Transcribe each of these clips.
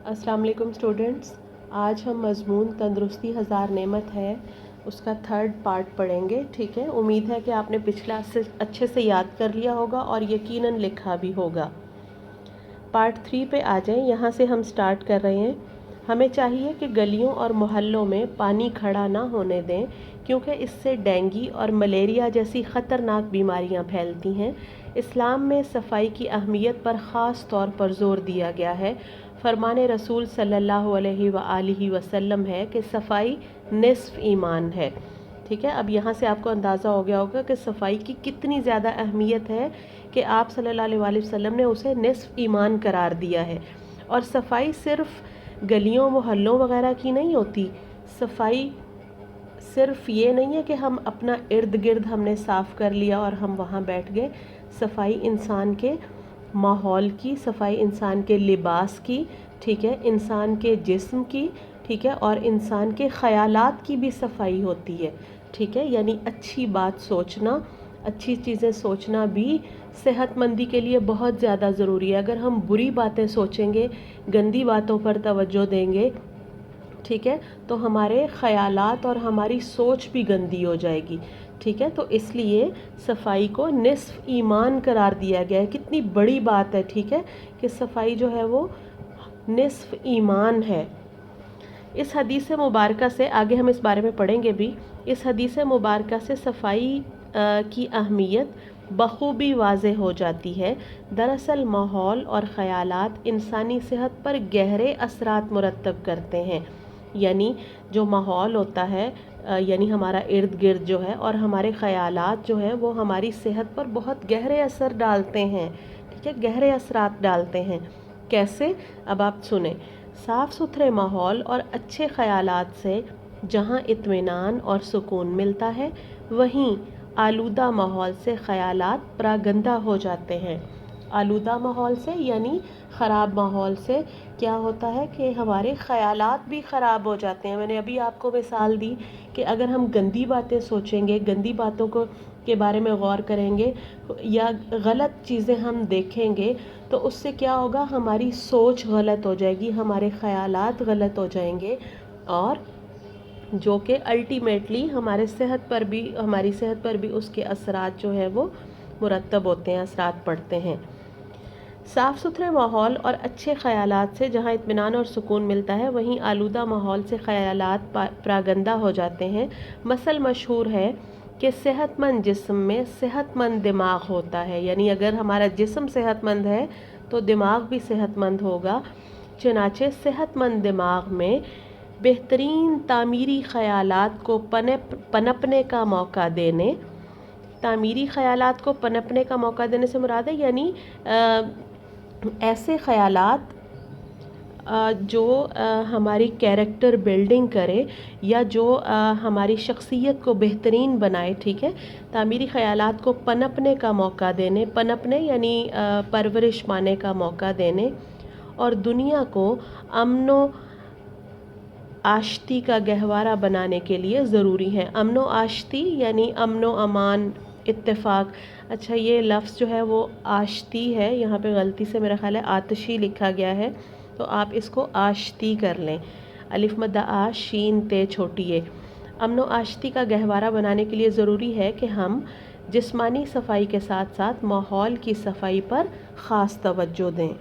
अस्सलाम वालेकुम स्टूडेंट्स। आज हम मज़मून तंदुरुस्ती हज़ार नेमत है उसका थर्ड पार्ट पढ़ेंगे। ठीक है, उम्मीद है कि आपने पिछला से अच्छे से याद कर लिया होगा और यकीनन लिखा भी होगा। पार्ट 3 पे आ जाएं। यहाँ से हम स्टार्ट कर रहे हैं। हमें चाहिए कि गलियों और मोहल्लों में पानी खड़ा ना होने दें, क्योंकि इससे डेंगू और मलेरिया जैसी ख़तरनाक बीमारियां फैलती हैं। इस्लाम में सफाई की अहमियत पर ख़ास तौर पर ज़ोर दिया गया है। फरमाने रसूल सल्लल्लाहु अलैहि वसल्लम है कि सफाई निस्फ़ ईमान है। ठीक है, अब यहाँ से आपको अंदाज़ा हो गया होगा कि सफाई की कितनी ज़्यादा अहमियत है कि आप सल्लल्लाहु अलैहि वसल्लम ने उसे निस्फ़ ईमान करार दिया है। और सफाई सिर्फ़ गलियों मोहल्लों वगैरह की नहीं होती। सफाई सिर्फ ये नहीं है कि हम अपना इर्द गिर्द हमने साफ़ कर लिया और हम वहाँ बैठ गए। सफाई इंसान के माहौल की, सफाई इंसान के लिबास की, ठीक है, इंसान के जिस्म की, ठीक है, और इंसान के ख़यालात की भी सफाई होती है। ठीक है, यानी अच्छी बात सोचना, अच्छी चीज़ें सोचना भी सेहतमंदी के लिए बहुत ज़्यादा ज़रूरी है। अगर हम बुरी बातें सोचेंगे, गंदी बातों पर तवज्जो देंगे, ठीक है, तो हमारे ख़यालात और हमारी सोच भी गंदी हो जाएगी। ठीक है, तो इसलिए सफाई को निस्फ़ ईमान करार दिया गया है। कितनी बड़ी बात है, ठीक है, कि सफाई जो है वो निस्फ़ ईमान है। इस हदीस मुबारक से आगे हम इस बारे में पढ़ेंगे भी। इस हदीस मुबारक से सफाई की अहमियत बखूबी वाज़े हो जाती है। दरअसल माहौल और ख़यालात इंसानी सेहत पर गहरे असरात मुरतब करते हैं। यानी जो माहौल होता है, यानी हमारा इर्द गिर्द जो है, और हमारे ख़यालात जो हैं वो हमारी सेहत पर बहुत गहरे असर डालते हैं। ठीक है, गहरे असरात डालते हैं। कैसे, अब आप सुने। साफ़ सुथरे माहौल और अच्छे ख़यालात से जहाँ इत्मीनान और सुकून मिलता है, वहीं आलूदा माहौल से ख़यालात प्रागंदा हो जाते हैं। आलूदा माहौल से यानी ख़राब माहौल से क्या होता है कि हमारे ख़यालात भी ख़राब हो जाते हैं। मैंने अभी आपको मिसाल दी कि अगर हम गंदी बातें सोचेंगे, गंदी बातों को के बारे में गौर करेंगे या गलत चीज़ें हम देखेंगे, तो उससे क्या होगा, हमारी सोच गलत हो जाएगी, हमारे ख़यालात गलत हो जाएंगे, और जो कि अल्टीमेटली हमारी सेहत पर भी उसके असरात जो है वो मुरतब होते हैं, असरात पड़ते हैं। साफ़ सुथरे माहौल और अच्छे ख़यालात से जहाँ इत्मीनान और सुकून मिलता है, वहीं आलूदा माहौल से ख़यालात प्रागंदा हो जाते हैं। मसल मशहूर है कि सेहतमंद जिस्म में सेहतमंद दिमाग होता है। यानी अगर हमारा जिस्म सेहतमंद है तो दिमाग भी सेहतमंद होगा। चनाचे सेहतमंद दिमाग में बेहतरीन तामीरी ख़यालात को पनपने का मौका देने, तामीरी ख़यालात को पनपने का मौका देने से मुराद है यानी ऐसे ख़यालात जो हमारी कैरेक्टर बिल्डिंग करे या जो हमारी शख्सियत को बेहतरीन बनाए। ठीक है, तामीरी ख़यालात को पनपने का मौका देने, पनपने यानी परवरिश पाने का मौका देने, और दुनिया को अमनो आश्ती का गहवारा बनाने के लिए ज़रूरी है। अमनो आश्ती यानी अमनो अमान, इत्तेफाक। अच्छा, ये लफ्ज़ जो है वो आश्ती है, यहाँ पे गलती से मेरा ख्याल है आतशी लिखा गया है, तो आप इसको आश्ती कर लें। अलिफ मद्दा आ, शीन ते छोटी ए। अमनो आश्ती का गहवारा बनाने के लिए ज़रूरी है कि हम जिस्मानी सफाई के साथ साथ माहौल की सफाई पर ख़ास तवज्जो दें।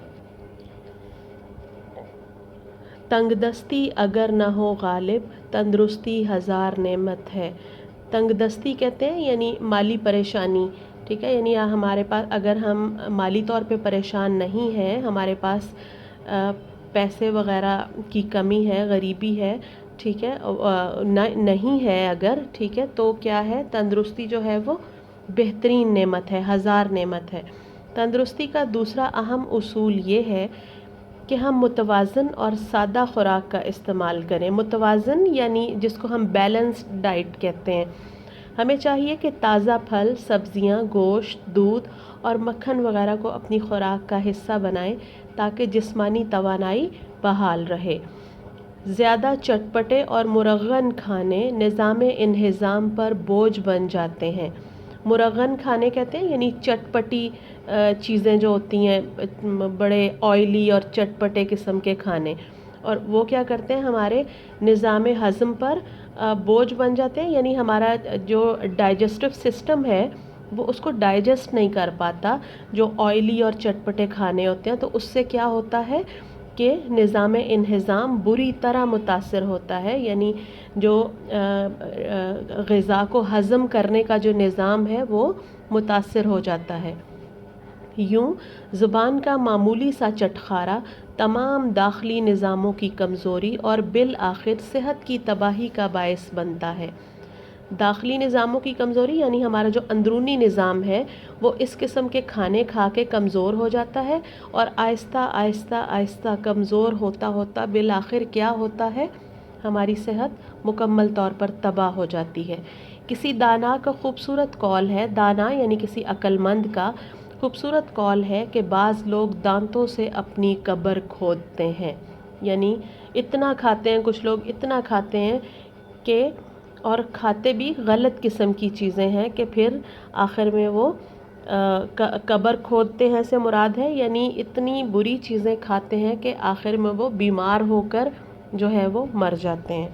तंगदस्ती अगर न हो गालिब, तंदुरुस्ती हज़ार नेमत है। तंगदस्ती कहते हैं यानी माली परेशानी। ठीक है, यानी हमारे पास, अगर हम माली तौर पे परेशान नहीं हैं, हमारे पास पैसे वगैरह की कमी है, गरीबी है, ठीक है, नहीं है अगर, ठीक है, तो क्या है, तंदुरुस्ती जो है वो बेहतरीन नेमत है, हज़ार नेमत है। तंदुरुस्ती का दूसरा अहम उसूल ये है कि हम मुतवाज़न और सादा खुराक का इस्तेमाल करें। मुतवाज़न यानी जिसको हम बैलेंस्ड डाइट कहते हैं। हमें चाहिए कि ताज़ा फल, सब्ज़ियाँ, गोश्त, दूध और मक्खन वगैरह को अपनी खुराक का हिस्सा बनाएं, ताकि जिस्मानी तवानाई बहाल रहे। ज़्यादा चटपटे और मुरग़्ग़न खाने निज़ाम इंहिज़ाम पर बोझ बन जाते हैं। مرغن کھانے کہتے ہیں، یعنی چٹپٹی چیزیں جو ہوتی ہیں، بڑے آئلی اور چٹپٹے قسم کے کھانے، اور وہ کیا کرتے ہیں ہمارے نظام ہضم پر بوجھ بن جاتے ہیں، یعنی ہمارا جو ڈائجسٹو سسٹم ہے وہ اس کو ڈائجسٹ نہیں کر پاتا جو آئلی اور چٹپٹے کھانے ہوتے ہیں، تو اس سے کیا ہوتا ہے کہ نظام انہضام بری طرح متاثر ہوتا ہے، یعنی جو غذا کو ہضم کرنے کا جو نظام ہے وہ متاثر ہو جاتا ہے۔ یوں زبان کا معمولی سا چٹخارا تمام داخلی نظاموں کی کمزوری اور بالآخر صحت کی تباہی کا باعث بنتا ہے۔ داخلی نظاموں کی کمزوری یعنی ہمارا جو اندرونی نظام ہے وہ اس قسم کے کھانے کھا کے کمزور ہو جاتا ہے، اور آہستہ آہستہ آہستہ کمزور ہوتا ہوتا بالآخر کیا ہوتا ہے، ہماری صحت مکمل طور پر تباہ ہو جاتی ہے۔ کسی دانا کا خوبصورت قول ہے، دانا یعنی کسی عقل مند کا خوبصورت قول ہے کہ بعض لوگ دانتوں سے اپنی قبر کھودتے ہیں، یعنی اتنا کھاتے ہیں کچھ لوگ، اتنا کھاتے ہیں کہ اور کھاتے بھی غلط قسم کی چیزیں ہیں کہ پھر آخر میں وہ قبر کھودتے ہیں سے مراد ہے، یعنی اتنی بری چیزیں کھاتے ہیں کہ آخر میں وہ بیمار ہو کر جو ہے وہ مر جاتے ہیں۔